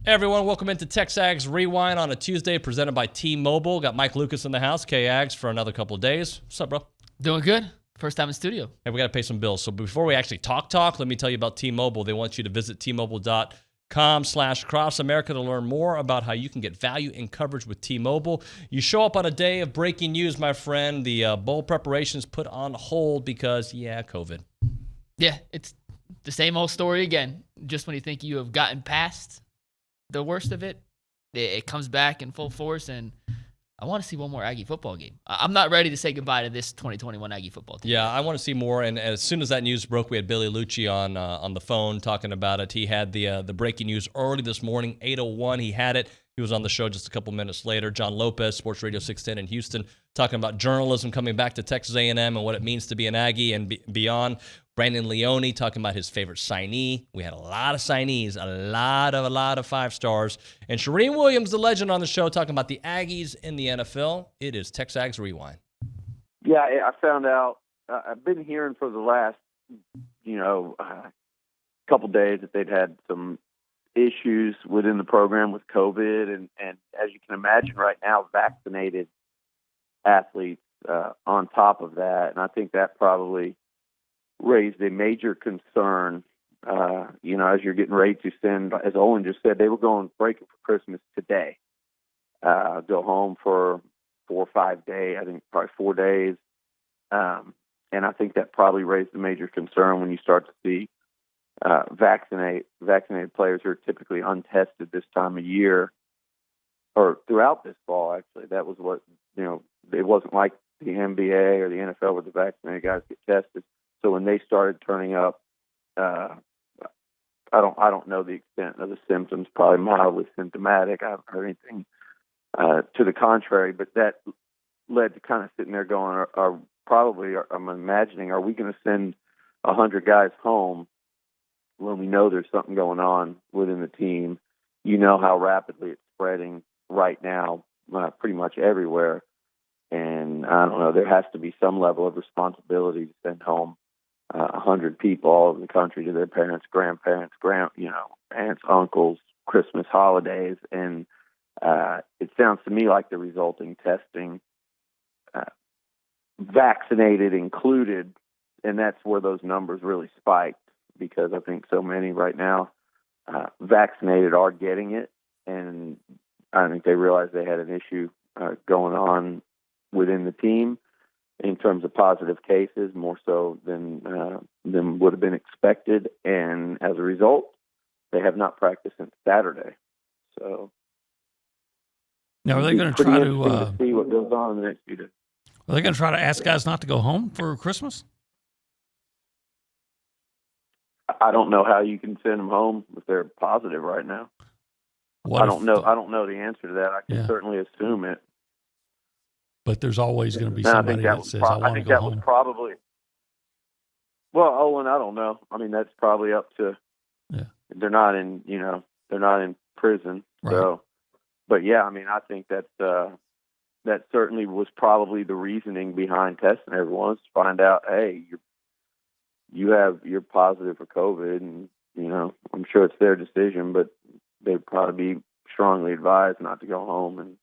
Hey everyone, welcome into TexAgs Rewind on a Tuesday, presented by T-Mobile. Got Mike Lucas in the house, K-Ags, for another couple of days. What's up, bro? Doing good. First time in studio. Hey, we got to pay some bills. So before we actually talk, let me tell you about T-Mobile. They want you to visit T-Mobile.com/CrossAmerica to learn more about how you can get value and coverage with T-Mobile. You show up on a day of breaking news, my friend. The bowl preparations put on hold because, COVID. Yeah, it's the same old story again. Just when you think you have gotten past the worst of it, it comes back in full force, and I want to see one more Aggie football game. I'm not ready to say goodbye to this 2021 Aggie football team. Yeah, I want to see more, and as soon as that news broke, we had Billy Liucci on the phone talking about it. He had the breaking news early this morning, 8:01. He had it. He was on the show just a couple minutes later. John Lopez, Sports Radio 610 in Houston, talking about journalism coming back to Texas A&M and what it means to be an Aggie and beyond. Brandon Leone talking about his favorite signee. We had a lot of signees, a lot of 5 stars. And Charean Williams, the legend, on the show talking about the Aggies in the NFL. It is TexAgs Rewind. Yeah, I found out. I've been hearing for the last, couple days that they'd had some issues within the program with COVID, and as you can imagine, right now, vaccinated athletes on top of that, and I think that probably raised a major concern. As you're getting ready to send, as Owen just said, they were going breaking for Christmas today. Go home for 4 or 5 days, I think probably 4 days. And I think that probably raised a major concern when you start to see vaccinated players who are typically untested this time of year, or throughout this fall, actually. That was what, it wasn't like the NBA or the NFL where the vaccinated guys get tested. So when they started turning up, I don't know the extent of the symptoms, probably mildly symptomatic. I haven't heard anything to the contrary, but that led to kind of sitting there going, I'm imagining, are we going to send 100 guys home when we know there's something going on within the team? You know how rapidly it's spreading right now, pretty much everywhere. And I don't know, there has to be some level of responsibility to send home 100 people all over the country to their parents, grandparents, aunts, uncles, Christmas holidays. And it sounds to me like the resulting testing, vaccinated included, and that's where those numbers really spiked, because I think so many right now vaccinated are getting it, and I think they realized they had an issue going on within the team in terms of positive cases, more so than would have been expected, and as a result, they have not practiced since Saturday. So now, are they going to try to see what goes on in the next few days? Are they going to try to ask guys not to go home for Christmas? I don't know how you can send them home if they're positive right now. I don't know the answer to that. I can certainly assume it. But there's always going to be somebody that says, I want to go home. Was probably, well, Owen, I don't know. I mean, that's probably up to, they're not in prison. Right. So, but yeah, I mean, I think that certainly was probably the reasoning behind testing everyone, to find out, hey, you're positive for COVID, and, I'm sure it's their decision, but they'd probably be strongly advised not to go home and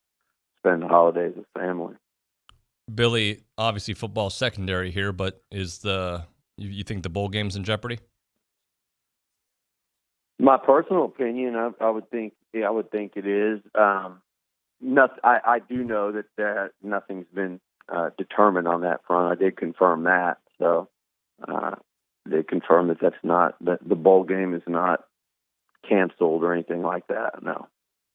spend the holidays with family. Billy, obviously football secondary here, but you think the bowl game's in jeopardy? My personal opinion, I would think it is. I do know that nothing's been determined on that front. I did confirm that, so they confirmed that the bowl game is not canceled or anything like that. No.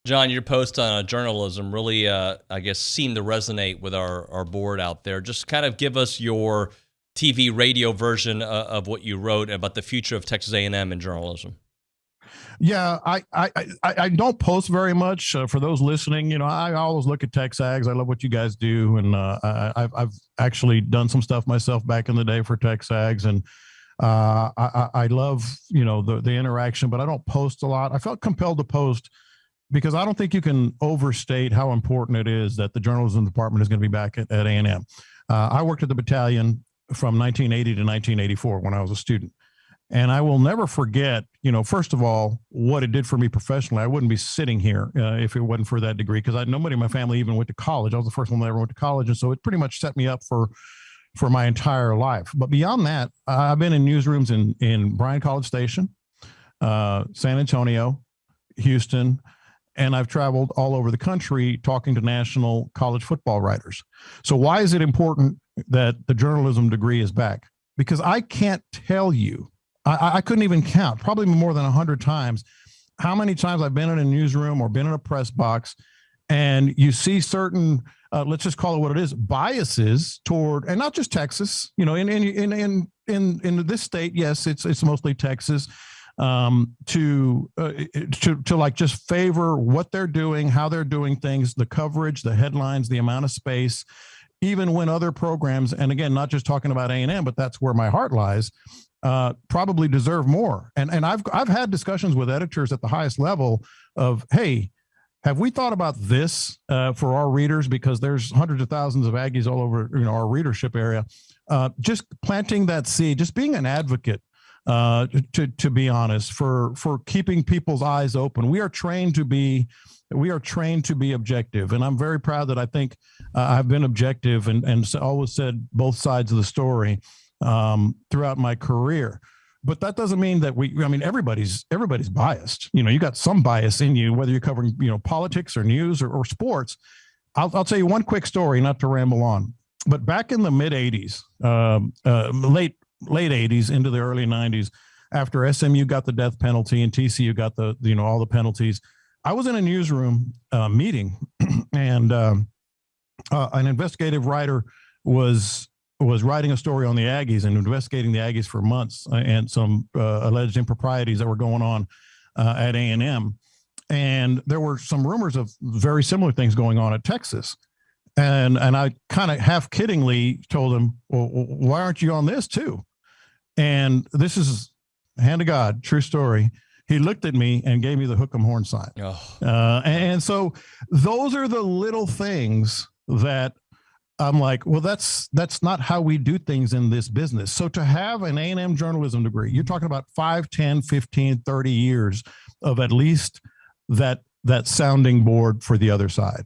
John, your post on journalism really, I guess, seemed to resonate with our board out there. Just kind of give us your TV, radio version of what you wrote about the future of Texas A&M in journalism. Yeah, I don't post very much. For those listening, I always look at TexAgs. I love what you guys do, and I've actually done some stuff myself back in the day for TexAgs, and I love the interaction, but I don't post a lot. I felt compelled to post because I don't think you can overstate how important it is that the journalism department is going to be back at A&M. I worked at the battalion from 1980 to 1984 when I was a student. And I will never forget, first of all, what it did for me professionally. I wouldn't be sitting here if it wasn't for that degree, because nobody in my family even went to college. I was the first one that ever went to college. And so it pretty much set me up for my entire life. But beyond that, I've been in newsrooms in Bryan College Station, San Antonio, Houston, and I've traveled all over the country talking to national college football writers. So why is it important that the journalism degree is back? Because I can't tell you, I couldn't even count, probably more than 100 times, how many times I've been in a newsroom or been in a press box, and you see certain, let's just call it what it is, biases toward, and not just Texas, in this state, yes, it's mostly Texas, to like just favor what they're doing, how they're doing things, the coverage, the headlines, the amount of space, even when other programs, and again, not just talking about A&M, but that's where my heart lies, probably deserve more. And I've had discussions with editors at the highest level of, hey, have we thought about this for our readers? Because there's hundreds of thousands of Aggies all over our readership area. Just planting that seed, just being an advocate, to be honest, for keeping people's eyes open. We are trained to be objective, and I'm very proud that I think I've been objective and always said both sides of the story throughout my career. But that doesn't mean that everybody's biased. You got some bias in you, whether you're covering, politics or news or sports. I'll tell you one quick story, not to ramble on, but back in the mid 80s, late 80s into the early 90s, after SMU got the death penalty and TCU got the, all the penalties, I was in a newsroom meeting, and an investigative writer was writing a story on the Aggies and investigating the Aggies for months, and some alleged improprieties that were going on at A&M. And there were some rumors of very similar things going on at Texas. And I kind of half kiddingly told him, well, why aren't you on this too? And this is hand of God, true story. He looked at me and gave me the hook 'em horn sign. Oh. And so those are the little things that I'm like, well, that's not how we do things in this business. So to have an A&M journalism degree, you're talking about 5, 10, 15, 30 years of at least that sounding board for the other side.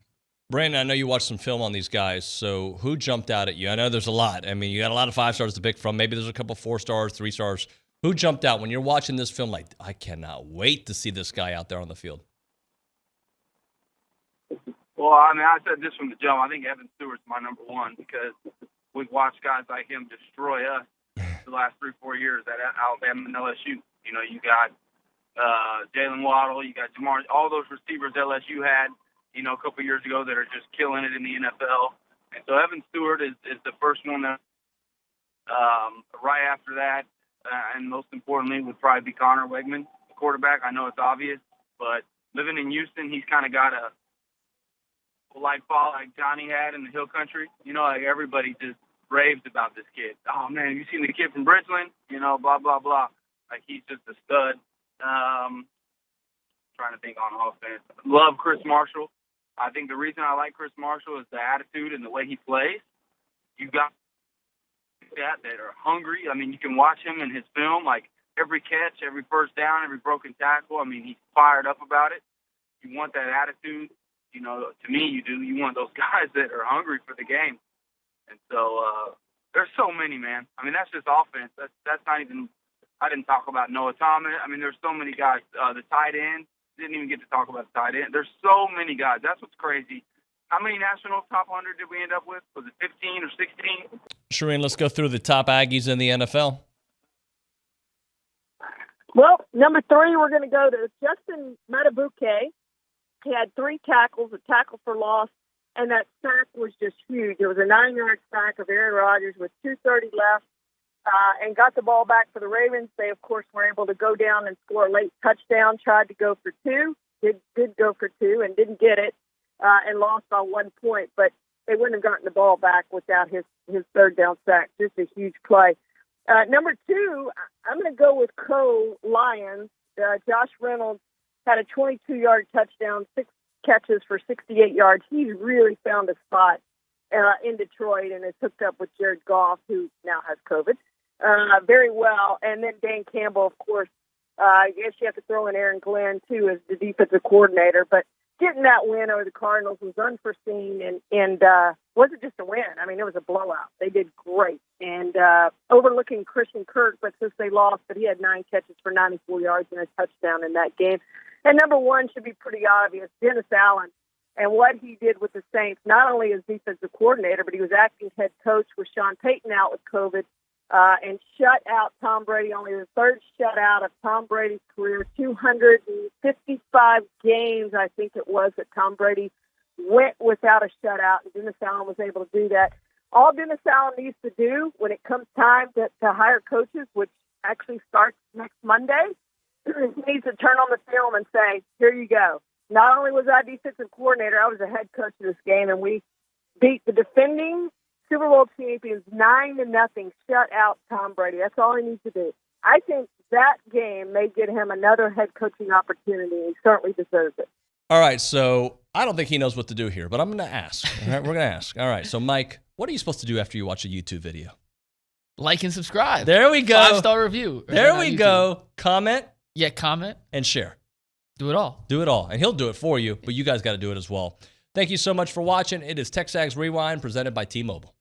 Brandon, I know you watched some film on these guys, so who jumped out at you? I know there's a lot. I mean, you got a lot of 5 stars to pick from. Maybe there's a couple 4 stars, 3 stars. Who jumped out when you're watching this film like, I cannot wait to see this guy out there on the field? Well, I said this from the jump. I think Evan Stewart's my number one, because we've watched guys like him destroy us the last 3-4 years at Alabama and LSU. You got Jalen Waddle, you got Jamar, all those receivers LSU had, a couple years ago that are just killing it in the NFL. And so Evan Stewart is the first one that, right after that, and most importantly, would probably be Connor Wegman, the quarterback. I know it's obvious, but living in Houston, he's kind of got a fall like Johnny had in the Hill Country. Like everybody just raves about this kid. Oh, man, have you seen the kid from Bridgeland? Blah, blah, blah. Like, he's just a stud. Trying to think on offense. Love Chris Marshall. I think the reason I like Chris Marshall is the attitude and the way he plays. You got that are hungry. I mean, you can watch him in his film, like every catch, every first down, every broken tackle. I mean, he's fired up about it. You want that attitude. To me, you do. You want those guys that are hungry for the game. And so there's so many, man. I mean, that's just offense. That's not even – I didn't talk about Noah Thomas. I mean, there's so many guys. The tight end, didn't even get to talk about the tight end. There's so many guys. That's what's crazy. How many national top 100 did we end up with? Was it 15 or 16? Charean, let's go through the top Aggies in the NFL. Well, number 3, we're going to go to Justin Matabuke. He had 3 tackles, a tackle for loss, and that sack was just huge. It was a 9-yard sack of Aaron Rodgers with 2:30 left, and got the ball back for the Ravens. They, of course, were able to go down and score a late touchdown, tried to go for 2, did go for 2, and didn't get it, and lost by 1 point. But they wouldn't have gotten the ball back without his 3rd down sack. Just a huge play. Number 2, I'm going to go with Co-Lions. Josh Reynolds had a 22-yard touchdown, 6 catches for 68 yards. He's really found a spot in Detroit and is hooked up with Jared Goff, who now has COVID. very well. And then Dan Campbell, of course. I guess you have to throw in Aaron Glenn, too, as the defensive coordinator. But getting that win over the Cardinals was unforeseen and wasn't just a win. I mean, it was a blowout. They did great. And overlooking Christian Kirk, but since they lost, but he had 9 catches for 94 yards and a touchdown in that game. And number one should be pretty obvious, Dennis Allen, and what he did with the Saints, not only as defensive coordinator, but he was acting head coach with Sean Payton out with COVID, and shut out Tom Brady, only the third shutout of Tom Brady's career, 255 games, I think it was, that Tom Brady went without a shutout, and Dennis Allen was able to do that. All Dennis Allen needs to do when it comes time to hire coaches, which actually starts next Monday, he needs to turn on the film and say, here you go. Not only was I defensive coordinator, I was the head coach of this game, and we beat the defending Super Bowl champions 9-0, shut out Tom Brady. That's all he needs to do. I think that game may get him another head coaching opportunity. He certainly deserves it. All right, so I don't think he knows what to do here, but I'm going to ask. All right, we're going to ask. All right, so Mike, what are you supposed to do after you watch a YouTube video? Like and subscribe. There we go. 5-star review. There we go. Comment. Yeah, comment. And share. Do it all. Do it all. And he'll do it for you, but you guys got to do it as well. Thank you so much for watching. It is TexAgs Rewind presented by T-Mobile.